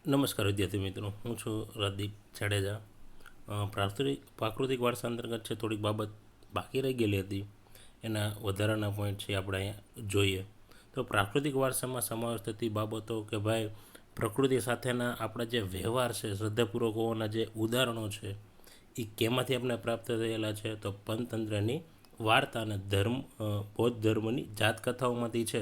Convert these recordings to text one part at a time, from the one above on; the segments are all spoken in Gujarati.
નમસ્કાર વિદ્યાર્થી મિત્રો, હું છું રાજદીપ જાડેજા. પ્રાકૃતિક વારસા અંતર્ગત છે થોડીક બાબત બાકી રહી ગયેલી હતી, એના વધારાના પોઈન્ટ છે આપણે અહીંયા જોઈએ. તો પ્રાકૃતિક વારસામાં સમાવેશ થતી બાબતો કે ભાઈ પ્રકૃતિ સાથેના આપણા જે વ્યવહાર છે, શ્રદ્ધાપૂર્વક હોવાના જે ઉદાહરણો છે, એ કેમાંથી આપણે પ્રાપ્ત થયેલા છે? તો પંચતંત્રની વાર્તા અને બૌદ્ધ ધર્મની જાતકથાઓમાંથી છે.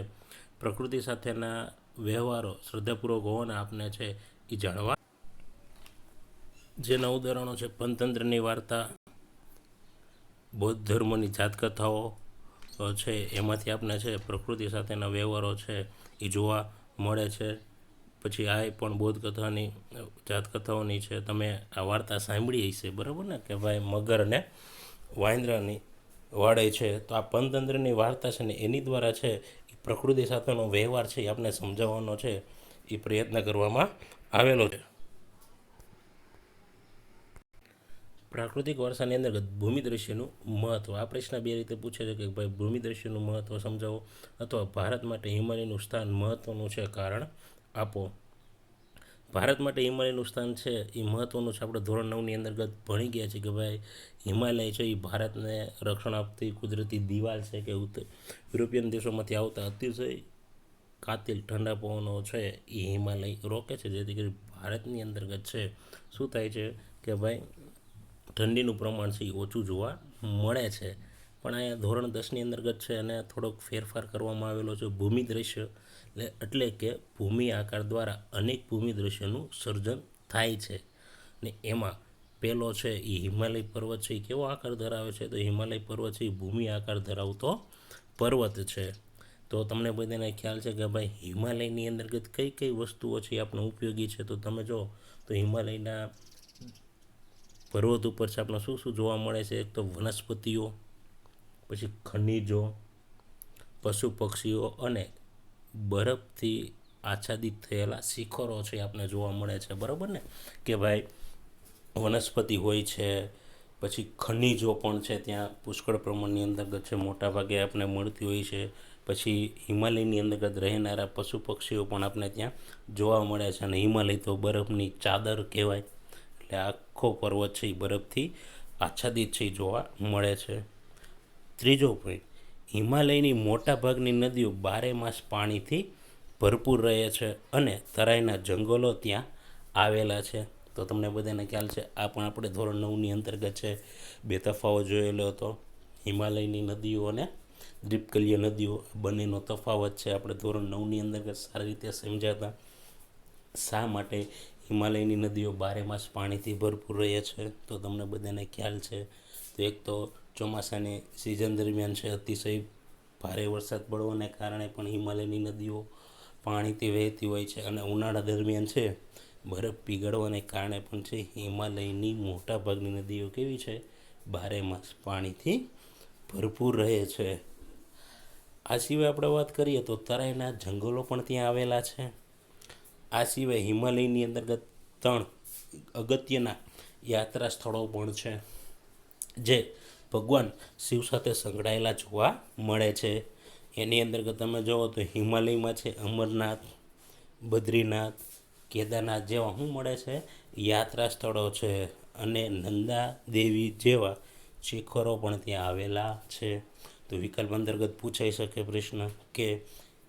પ્રકૃતિ સાથેના વ્યવહારો શ્રદ્ધાપૂર્વક હોવાના આપને છે એ જાણવા. જેના ઉદાહરણો છે પંચતંત્રની વાર્તા, બૌદ્ધ ધર્મની જાતકથાઓ છે, એમાંથી આપણે છે પ્રકૃતિ સાથેના વ્યવહારો છે એ જોવા મળે છે. પછી આ પણ બૌદ્ધ કથાની જાતકથાઓની છે. તમે આ વાર્તા સાંભળી હશે, બરાબર ને, કે ભાઈ મગર અને વાંદરાની વાડે છે. તો આ પંચતંત્રની વાર્તા છે ને એની દ્વારા છે એ પ્રકૃતિ સાથેનો વ્યવહાર છે એ આપણે સમજાવવાનો છે એ પ્રયત્ન કરવામાં આવેલો છે. પ્રાકૃતિક વારસાની અંતર્ગત ભૂમિ દ્રશ્યનું મહત્ત્વ. આ પ્રશ્ન બે રીતે પૂછે છે કે ભાઈ ભૂમિ દ્રશ્યનું મહત્ત્વ સમજાવો, અથવા ભારત માટે હિમાલયનું સ્થાન મહત્ત્વનું છે, કારણ આપો. ભારત માટે હિમાલયનું સ્થાન છે એ મહત્ત્વનું છે. આપણે ધોરણ 9ની અંતર્ગત ભણી ગયા છે કે ભાઈ હિમાલય છે એ ભારતને રક્ષણ આપતી કુદરતી દિવાલ છે, કે યુરોપિયન દેશોમાંથી આવતા અતિશય કાતિલ ઠંડા પવનો છે એ હિમાલય રોકે છે, જેથી કરી ભારતની અંતર્ગત છે શું થાય છે કે ભાઈ ઠંડીનું પ્રમાણ છે એ ઓછું જોવા મળે છે. પણ અહીંયા ધોરણ 10ની અંતર્ગત છે અને થોડોક ફેરફાર કરવામાં આવેલો છે. ભૂમિ દ્રશ્ય એટલે કે ભૂમિ આકાર દ્વારા અનેક ભૂમિ દ્રશ્યનું સર્જન થાય છે. ને એમાં પહેલો છે એ હિમાલય પર્વત છે. એ કેવો આકાર ધરાવે છે? તો હિમાલય પર્વત છે એ ભૂમિ આકાર ધરાવતો પર્વત છે. તો તમને બધાને ખ્યાલ છે કે ભાઈ હિમાલયની અંતર્ગત કઈ કઈ વસ્તુઓ છે એ આપણે ઉપયોગી છે? તો તમે જો તો હિમાલયના પર્વત ઉપર છે આપણે શું શું જોવા મળે છે? એક તો વનસ્પતિઓ, પછી ખનિજો, પશુ પક્ષીઓ અને બરફથી આચ્છાદિત થયેલા શિખરો છે આપણે જોવા મળે છે, બરાબર ને? કે ભાઈ વનસ્પતિ હોય છે, પછી ખનિજો પણ છે ત્યાં પુષ્કળ પ્રમાણની અંતર્ગત છે, મોટાભાગે આપણે મળતી હોય છે. પછી હિમાલયની અંતર્ગત રહેનારા પશુ પક્ષીઓ પણ આપણે ત્યાં જોવા મળે છે. અને હિમાલય તો બરફની ચાદર કહેવાય, એટલે આખો પર્વત છે એ બરફથી આચ્છાદિત છે એ જોવા મળે છે. ત્રીજો પોઈન્ટ, હિમાલયની મોટાભાગની નદીઓ 12 માસ પાણીથી ભરપૂર રહે છે અને તરાઈના જંગલો ત્યાં આવેલા છે. તો તમને બધાને ખ્યાલ છે, આ પણ આપણે ધોરણ 9ની અંતર્ગત છે બે તફાવત જોયેલો હતો. હિમાલયની નદીઓ અને દ્વીપકલ્ય નદીઓ બંનેનો તફાવત છે આપણે ધોરણ 9ની અંતર્ગત સારી રીતે સમજ્યા હતા. શા માટે હિમાલયની નદીઓ 12 માસ પાણીથી ભરપૂર રહે છે? તો તમને બધાને ખ્યાલ છે. તો એક તો ચોમાસાની સિઝન દરમિયાન છે અતિશય ભારે વરસાદ પડવાને કારણે પણ હિમાલયની નદીઓ પાણીથી વહેતી હોય છે, અને ઉનાળા દરમિયાન છે બરફ પીગળવાને કારણે પણ છે હિમાલયની મોટાભાગની નદીઓ કેવી છે? 12 માસ પાણીથી ભરપૂર રહે છે. આ સિવાય આપણે વાત કરીએ તો તરાઈના જંગલો પણ ત્યાં આવેલા છે. આ સિવાય હિમાલયની અંતર્ગત 3 અગત્યના યાત્રા સ્થળો પણ છે જે ભગવાન શિવ સાથે સંકળાયેલા જોવા મળે છે. એની અંતર્ગત તમે જુઓ તો હિમાલયમાં છે અમરનાથ, બદ્રીનાથ, કેદારનાથ જેવા શું મળે છે? યાત્રા સ્થળો છે. અને નંદા દેવી જેવા શિખરો પણ ત્યાં આવેલા છે. તો વિકલ્પ અંતર્ગત પૂછાઈ શકે પ્રશ્ન કે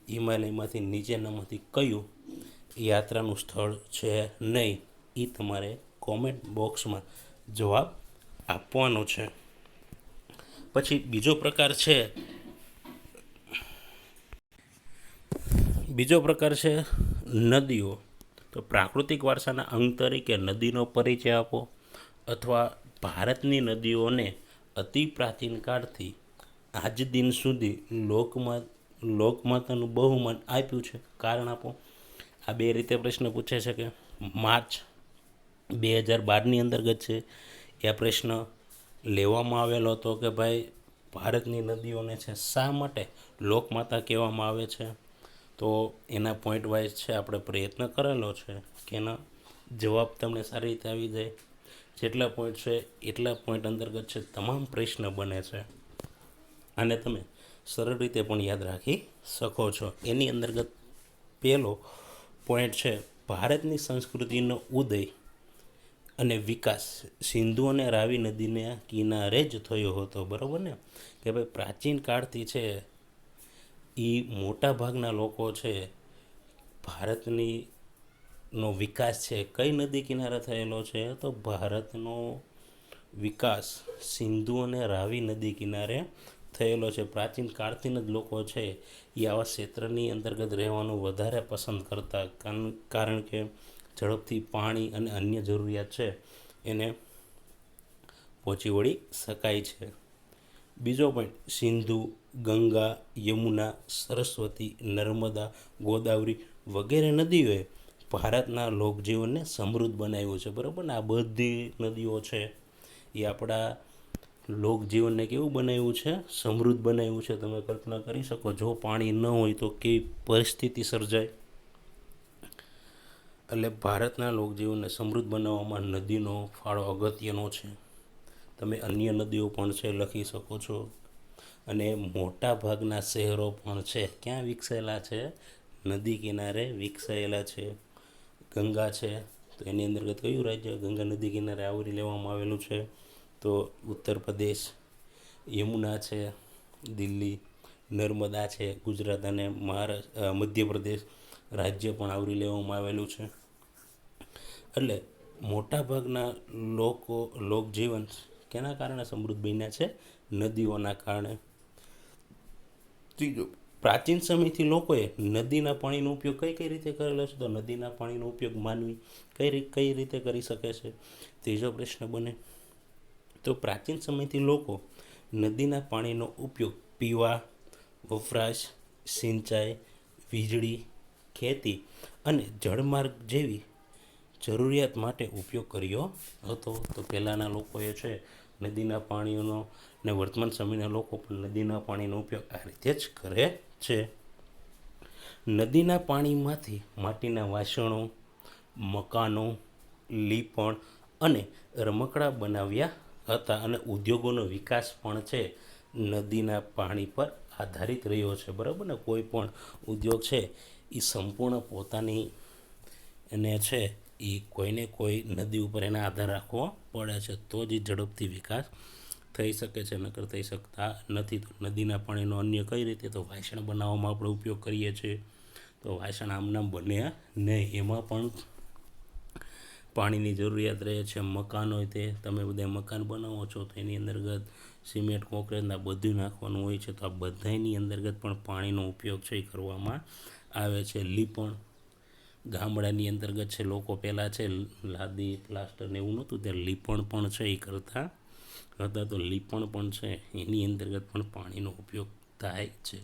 હિમાલયમાંથી નીચેનામાંથી કયું યાત્રાનું સ્થળ છે નહીં? એ તમારે કોમેન્ટ બોક્સમાં જવાબ આપવાનો છે. પછી બીજો પ્રકાર છે નદીઓ. તો પ્રાકૃતિક વારસાના અંગ તરીકે નદીનો પરિચય આપો, અથવા ભારતની નદીઓને અતિ પ્રાચીન કાળથી આજ દિન સુધી લોકમાતાનું બહુમાન આપ્યું છે, કારણ આપો. આ બે રીતે પ્રશ્ન પૂછે છે. કે માર્ચ 2012ની અંતર્ગત છે એ પ્રશ્ન લેવામાં આવેલો હતો કે ભાઈ ભારતની નદીઓને છે શા માટે લોકમાતા કહેવામાં આવે છે? તો એના પોઈન્ટ વાઇઝ છે આપણે પ્રયત્ન કરેલો છે કે એના જવાબ તમને સારી રીતે આવી જાય. જેટલા પોઈન્ટ છે એટલા પોઈન્ટ અંતર્ગત છે તમામ પ્રશ્ન બને છે, અને તમે સરળ રીતે પણ યાદ રાખી શકો છો. એની અંતર્ગત પહેલો પોઈન્ટ છે ભારતની સંસ્કૃતિનો ઉદય અને વિકાસ સિંધુ અને રાવી નદીના કિનારે જ થયો હતો, બરાબર ને. કે ભાઈ પ્રાચીન કાળથી છે એ મોટા ભાગના લોકો છે ભારતની નો વિકાસ છે કઈ નદી કિનારે થયેલો છે, તો ભારતનો વિકાસ સિંધુ અને રાવી નદી કિનારે થયેલો છે. પ્રાચીન કાળથી જ લોકો છે એ આવા ક્ષેત્રની અંતર્ગત રહેવાનું વધારે પસંદ કરતા, કારણ કે ઝડપથી પાણી અને અન્ય જરૂરિયાત છે એને પહોંચી વળી શકાય છે. બીજો પોઈન્ટ, સિંધુ, ગંગા, યમુના, સરસ્વતી, નર્મદા, ગોદાવરી વગેરે નદીઓએ ભારતના લોકજીવનને સમૃદ્ધ બનાવ્યું છે, બરાબર ને. આ બધી નદીઓ છે એ આપણા લોકજીવનને કેવું બનાવ્યું છે, સમૃદ્ધ બનાવ્યું છે. તમે કલ્પના કરી શકો, જો પાણી ન હોય તો કેવી પરિસ્થિતિ સર્જાય. એટલે ભારતના લોકજીવનને સમૃદ્ધ બનાવવામાં નદીનો ફાળો અગત્યનો છે. તમે અન્ય નદીઓ પણ છે લખી શકો છો. અને મોટા ભાગના શહેરો પણ છે ક્યાં વિકસાયેલા છે, નદી કિનારે વિકસાયેલા છે. ગંગા છે તો એની અંતર્ગત કયું રાજ્ય ગંગા નદી કિનારે આવરી લેવામાં આવેલું છે, તો ઉત્તર પ્રદેશ. યમુના છે દિલ્હી. નર્મદા છે ગુજરાત અને મધ્યપ્રદેશ રાજ્ય પણ આવરી લેવામાં આવેલું છે. એટલે મોટાભાગના લોકજીવન કેના કારણે સમૃદ્ધ બન્યા છે, નદીઓના કારણે. ત્રીજો, પ્રાચીન સમયથી લોકોએ નદીના પાણીનો ઉપયોગ કઈ રીતે કરેલો છે, તો નદીના પાણીનો ઉપયોગ માનવી કઈ રીતે કરી શકે છે. ત્રીજો પ્રશ્ન બને તો પ્રાચીન સમયથી લોકો નદીના પાણીનો ઉપયોગ પીવા, વપરાશ, સિંચાઈ, વીજળી, ખેતી અને જળમાર્ગ જેવી જરૂરિયાત માટે ઉપયોગ કર્યો હતો. તો પહેલાંના લોકોએ છે નદીના પાણીનો, ને વર્તમાન સમયના લોકો પણ નદીના પાણીનો ઉપયોગ આ રીતે જ કરે છે. નદીના પાણીમાંથી માટીના વાસણો, મકાનો, લીપણ અને રમકડાં બનાવ્યા હતા. અને ઉદ્યોગોનો વિકાસ પણ છે નદીના પાણી પર આધારિત રહ્યો છે, બરાબર ને. કોઈ પણ ઉદ્યોગ છે એ સંપૂર્ણ પોતાની એને છે એ કોઈને કોઈ નદી ઉપર એના આધાર રાખવો પડે છે, તો જ ઝડપથી વિકાસ થઈ શકે છે, નકર થઈ શકતા નથી. તો નદીના પાણીનો અન્ય કઈ રીતે, તો વાસણ બનાવવામાં આપણે ઉપયોગ કરીએ છીએ. તો વાસણ આમનામ બને નહીં, એમાં પણ પાણીની જરૂરિયાત રહે છે. મકાન હોય તે તમે બધા મકાન બનાવો છો તો એની અંતર્ગત સિમેન્ટ, કોન્ક્રીટના બધું નાખવાનું હોય છે, તો આ બધાની અંતર્ગત પણ પાણીનો ઉપયોગ છે એ કરવામાં આવે છે. લીપણ ગામડાની અંતર્ગત છે, લોકો પહેલાં છે લાદી, પ્લાસ્ટર ને એવું નહોતું ત્યારે લીપણ પણ છે એ કરતા હતા. તો લીપણ પણ છે એની અંતર્ગત પણ પાણીનો ઉપયોગ થાય છે.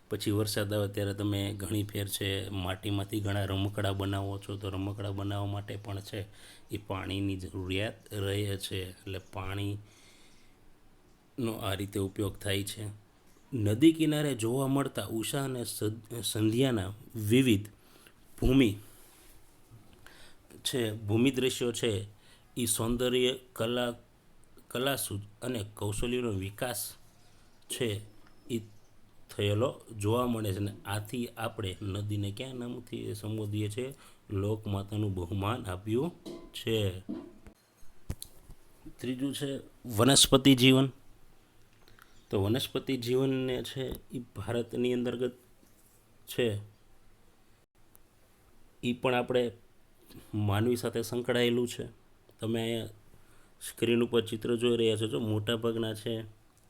પછી વરસાદ આવે ત્યારે તમે ઘણી ફેર છે માટીમાંથી ઘણા રમકડા બનાવો છો, તો રમકડા બનાવવા માટે પણ છે એ પાણીની જરૂરિયાત રહે છે. એટલે પાણીનો આ રીતે ઉપયોગ થાય છે. નદી કિનારે જોવા મળતા ઉષા અને સંધ્યાના વિવિધ ભૂમિ દ્રશ્યો છે એ સૌંદર્ય, કલાસૂઝ અને કૌશલ્યનો વિકાસ છે એ થયેલો જોવા મળે છે. અને આથી આપણે નદીને ક્યાં નામથી સંબોધીએ છીએ, લોકમાતાનું બહુમાન આપ્યું છે. ત્રીજું છે વનસ્પતિ જીવન. તો વનસ્પતિ જીવનને છે એ ભારતની અંતર્ગત છે એ પણ આપણે માનવી સાથે સંકળાયેલું છે. તમે અહીંયા સ્ક્રીન ઉપર ચિત્ર જોઈ રહ્યા છો, જો મોટાભાગના છે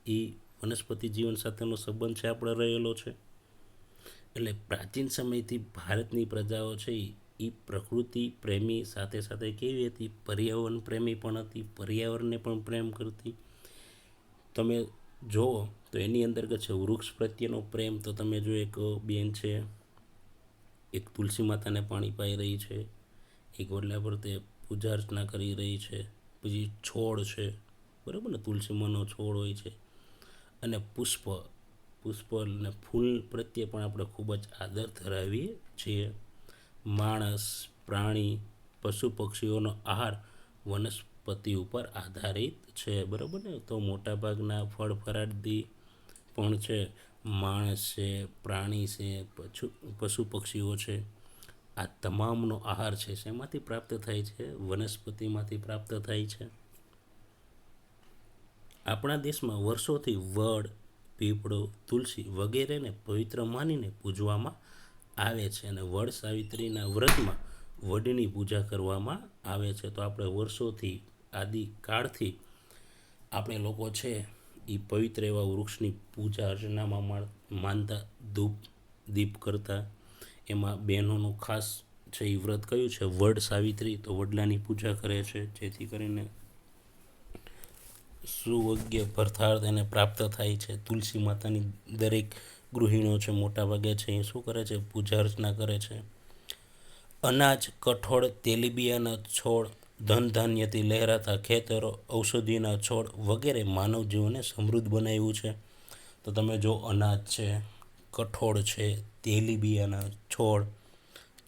એ વનસ્પતિ જીવન સાથેનો સંબંધ છે આપણે રહેલો છે. એટલે પ્રાચીન સમયથી ભારતની પ્રજાઓ છે એ પ્રકૃતિ પ્રેમી સાથે સાથે કેવી હતી, પર્યાવરણ પ્રેમી પણ હતી, પર્યાવરણને પણ પ્રેમ કરતી. તમે જુઓ તો એની અંતર્ગત છે વૃક્ષ પ્રત્યેનો પ્રેમ. તો તમે જો એક બેન છે, એક તુલસી માતાને પાણી પાઈ રહી છે, એક ઓરડા પર તે પૂજા અર્ચના કરી રહી છે. પછી છોડ છે, બરાબર ને, તુલસીમાંનો છોડ હોય છે. અને પુષ્પ અને ફૂલ પ્રત્યે પણ આપણે ખૂબ જ આદર ધરાવીએ છીએ. માણસ, પ્રાણી, પશુ પક્ષીઓનો આહાર વનસ્પતિ ઉપર આધારિત છે, બરાબર ને. તો મોટાભાગના ફળ ફળાદી પણ છે, માણસ છે, પ્રાણી છે, પશુ પક્ષીઓ છે, આ તમામનો આહાર છે શેમાંથી પ્રાપ્ત થાય છે? વનસ્પતિમાંથી પ્રાપ્ત થાય છે. આપણા દેશમાં વર્ષોથી વડ, પીપળો, તુલસી વગેરેને પવિત્ર માનીને પૂજવામાં આવે છે અને વડ સાવિત્રીના વ્રતમાં વડની પૂજા કરવામાં આવે છે. તો આપણે વર્ષોથી આદિકાળથી આપણે લોકો છે એ પવિત્ર એવા વૃક્ષની પૂજા અર્ચનામાં માનતા, ધૂપ દીપ કરતા. એમાં બહેનોનું ખાસ છે એ વ્રત કયું છે? વડ સાવિત્રી. તો વડલાની પૂજા કરે છે જેથી કરીને સુયોગ્ય ભરથાળ એને પ્રાપ્ત થાય છે. તુલસી માતાની દરેક ગૃહિણીઓ છે મોટાભાગે છે એ શું કરે છે? પૂજા અર્ચના કરે છે. અનાજ, કઠોળ, તેલીબિયાના છોડ, ધન ધાન્યથી લહેરાતા ખેતરો, ઔષધિના છોડ વગેરે માનવ જીવનને સમૃદ્ધ બનાવ્યું છે. તો તમે જો અનાજ છે, કઠોળ છે, તેલીબિયાના છોડ,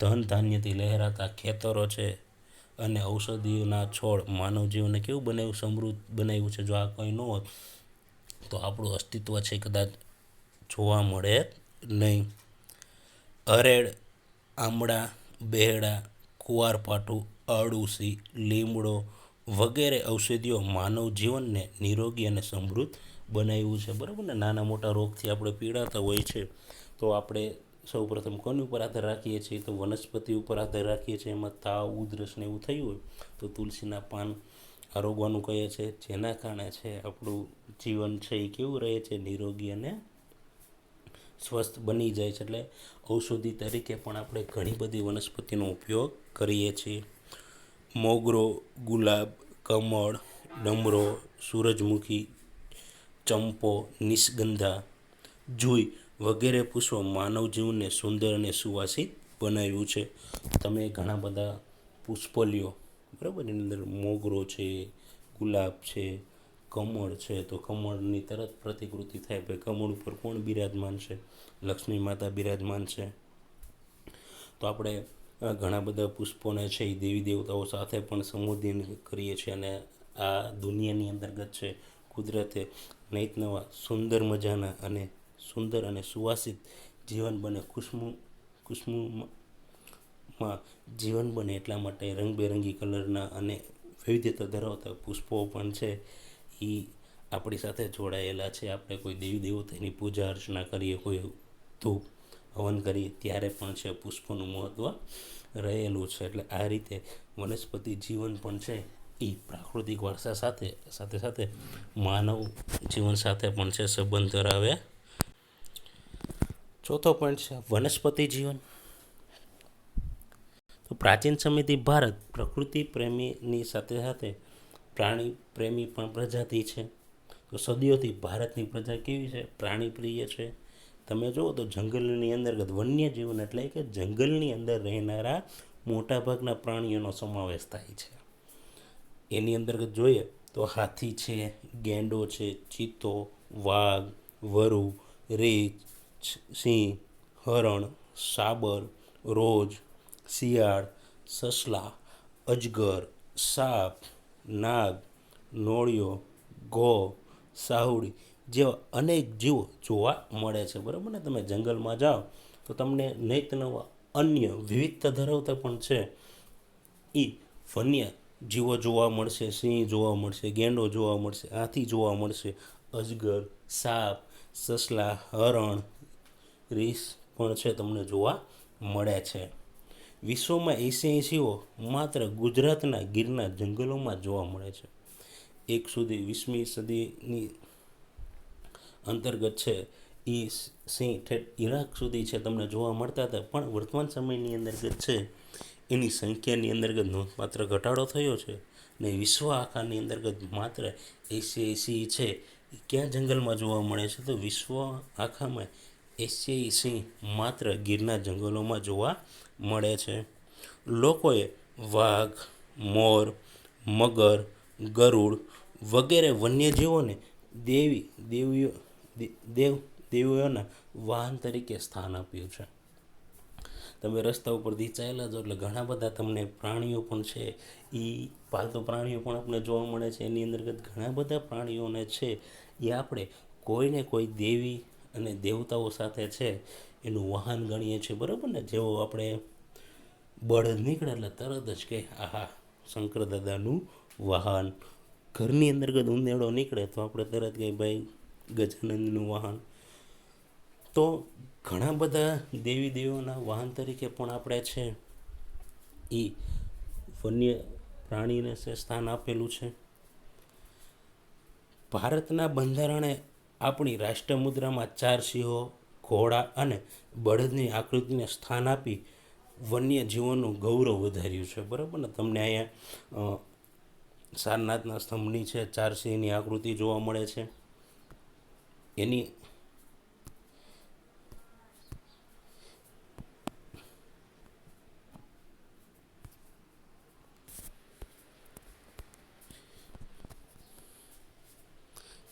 ધન ધાન્યથી લહેરાતા ખેતરો છે અને ઔષધિઓના છોડ માનવ જીવનને કેવું બનાવ્યું? સમૃદ્ધ બનાવ્યું છે. જો આ કંઈ ન હોત તો આપણું અસ્તિત્વ છે કદાચ જોવા મળે નહીં. અરેડ, આમળા, બેહડા, કુવારપાઠું, અરડુસી, લીમડો વગેરે ઔષધિઓ માનવ જીવનને નિરોગી અને સમૃદ્ધ બનાવ્યું છે. બરાબર ને? નાના મોટા રોગથી આપણે પીડાતા હોય છે તો આપણે સૌપ્રથમ કોની ઉપર આધાર રાખીએ છીએ? તો વનસ્પતિ ઉપર આધાર રાખીએ છીએ. એમાં તાવ, ઉધરસ ને એવું થયું હોય તો તુલસીના પાન આરોગવાનું કહે છે, જેના કારણે છે આપણું જીવન છે એ કેવું રહે છે? નિરોગી અને સ્વસ્થ બની જાય છે. એટલે ઔષધિ તરીકે પણ આપણે ઘણી બધી વનસ્પતિનો ઉપયોગ કરીએ છીએ. મોગરો, ગુલાબ, કમળ, ડમરો, સૂરજમુખી, ચંપો, નિષ્ગંધા, જુઈ વગેરે પુષ્પો માનવ જીવનને સુંદર અને સુવાસિત બનાવ્યું છે. તમે ઘણા બધા પુષ્પો લ્યો, બરાબર, એની અંદર મોગરો છે, ગુલાબ છે, કમળ છે. તો કમળની તરત પ્રતિકૃતિ થાય, ભાઈ કમળ ઉપર કોણ બિરાજમાન છે? લક્ષ્મી માતા બિરાજમાન છે. તો આપણે ઘણા બધા પુષ્પોને છે એ દેવી દેવતાઓ સાથે પણ સંબોધન કરીએ છીએ અને આ દુનિયાની અંતર્ગત છે કુદરતે નૈત નવા સુંદર મજાના અને સુંદર અને સુવાસિત જીવન બને, ખુશ્બુમાં જીવન બને એટલા માટે રંગબેરંગી કલરના અને વૈવિધ્યતા ધરાવતા પુષ્પો પણ છે એ આપણી સાથે જોડાયેલા છે. આપણે કોઈ દેવી દેવતાની પૂજા અર્ચના કરીએ, કોઈ ધૂપ હવન કરીએ ત્યારે પણ છે પુષ્પોનું મહત્ત્વ રહેલું છે. એટલે આ રીતે વનસ્પતિ જીવન પણ છે એ પ્રાકૃતિક વારસા સાથે સાથે સાથે માનવ જીવન સાથે પણ છે સંબંધ ધરાવે. ચોથો પોઈન્ટ છે વનસ્પતિ જીવન. તો પ્રાચીન સમયથી ભારત પ્રકૃતિ પ્રેમીની સાથે સાથે પ્રાણી પ્રેમી પણ પ્રજાતિ છે. તો સદીઓથી ભારતની પ્રજા કેવી છે? પ્રાણી પ્રિય છે. તમે જુઓ તો જંગલની અંતર્ગત વન્ય જીવન એટલે કે જંગલની અંદર રહેનારા મોટાભાગના પ્રાણીઓનો સમાવેશ થાય છે. એની અંતર્ગત જોઈએ તો હાથી છે, ગેંડો છે, ચિત્તો, વાઘ, વરુ, રીંછ, સિંહ, હરણ, સાબર, રોજ, શિયાળ, સસલા, અજગર, સાપ, નાગ, નોળિયો, ગો, સાહુડી જેવા અનેક જીવો જોવા મળે છે. બરાબર ને? તમે જંગલમાં જાઓ તો તમને નૈત નવા અન્ય વિવિધતા ધરાવતા પણ છે એ વન્ય જીવો જોવા મળશે. સિંહ જોવા મળશે, ગેંડો જોવા મળશે, હાથી જોવા મળશે, અજગર, સાપ, સસલા, હરણ, રીંછ પણ છે તમને જોવા મળે છે. વિશ્વમાં 80 જીવો માત્ર ગુજરાતના ગીરના જંગલોમાં જોવા મળે છે. 20મી સદીની અંતર્ગત છે એ સિંહ ઠેઠ ઈરાક સુધી છે તમને જોવા મળતા હતા, પણ વર્તમાન સમયની અંતર્ગત છે એની સંખ્યાની અંતર્ગત નોંધપાત્ર ઘટાડો થયો છે ને વિશ્વ આખાની અંતર્ગત માત્ર 80 છે એ ક્યાં જંગલમાં જોવા મળે છે? તો વિશ્વ આખામાં 80 સિંહ માત્ર ગીરના જંગલોમાં જોવા મળે છે. લોકોએ વાઘ, મોર, મગર, ગરુડ વગેરે વન્યજીવોને દેવીઓના વાહન તરીકે સ્થાન આપ્યું છે. તમે રસ્તા ઉપરથી ચાલ્યા જાઓ એટલે ઘણા બધા તમને પ્રાણીઓ પણ છે એ પાલતુ પ્રાણીઓ પણ આપણે જોવા મળે છે. એની અંતર્ગત ઘણા બધા પ્રાણીઓને છે એ આપણે કોઈને કોઈ દેવી અને દેવતાઓ સાથે છે એનું વાહન ગણીએ છીએ. બરાબર ને? જેવો આપણે બળદ નીકળે એટલે તરત જ કે આહા શંકર દાદાનું વાહન. ઘરની અંદર ઉંદેડો નીકળે તો આપણે તરત કહીએ ભાઈ ગજાનંદનું વાહન. તો ઘણા બધા દેવી દેવોના વાહન તરીકે પણ આપણે છે એ વન્ય પ્રાણીને સ્થાન આપેલું છે. ભારતના બંધારણે આપણી રાષ્ટ્રમુદ્રામાં 4 સિંહો, ઘોડા અને બળદની આકૃતિને સ્થાન આપી વન્ય જીવોનું ગૌરવ વધાર્યું છે. બરાબર ને? તમને અહીંયા સારનાથના સ્તંભની છે 4 સિંહની આકૃતિ જોવા મળે છે. એની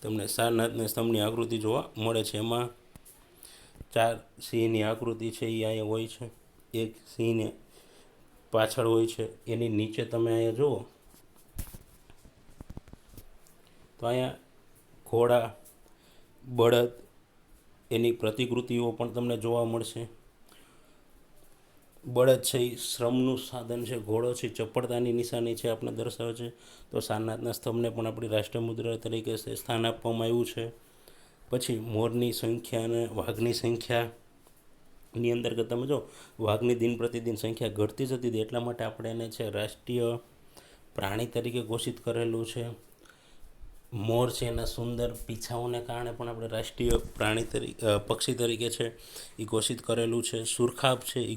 તમને સારનાથના સ્તંભની આકૃતિ જોવા મળે છે. એમાં 4 સિંહની આકૃતિ છે એ અહીંયા હોય છે. એક સિંહને પાછળ હોય છે. એની નીચે તમે અહીંયા જુઓ તો અહીંયા ઘોડા, બળદ એની પ્રતિકૃતિઓ પણ તમને જોવા મળશે. બળદ છે એ શ્રમનું સાધન છે, ઘોડો છે ચપળતાની નિશાની છે, આપણે દર્શાવે છે. તો સારનાથના સ્તંભને પણ આપણી રાષ્ટ્રમુદ્રા તરીકે સ્થાન આપવામાં આવ્યું છે. પછી મોરની સંખ્યા અને વાઘની સંખ્યાની અંદર કે તમે જો વાઘની દિન પ્રતિદિન સંખ્યા ઘટતી જતી હતી, એટલા માટે આપણે એને છે રાષ્ટ્રીય પ્રાણી તરીકે ઘોષિત કરેલું છે. મોર છે એના સુંદર પીછાઓને કારણે પણ આપણે રાષ્ટ્રીય પ્રાણી તરીકે પક્ષી તરીકે છે એ ઘોષિત કરેલું છે. સુરખાબ છે એ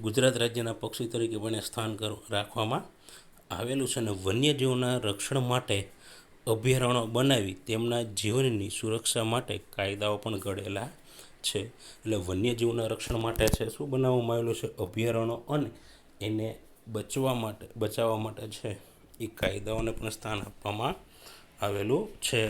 ગુજરાત રાજ્યના પક્ષી તરીકે પણ સ્થાન રાખવામાં આવેલું છે. અને વન્યજીવોના રક્ષણ માટે અભયારણ્યો બનાવી તેમના જીવનની સુરક્ષા માટે કાયદાઓ પણ ઘડેલા છે. એટલે વન્યજીવોના રક્ષણ માટે છે શું બનાવવામાં આવેલું છે? અભયારણ્યો. અને એને બચાવવા માટે છે એ કાયદાઓને પણ સ્થાન આપવામાં આવેલું છે.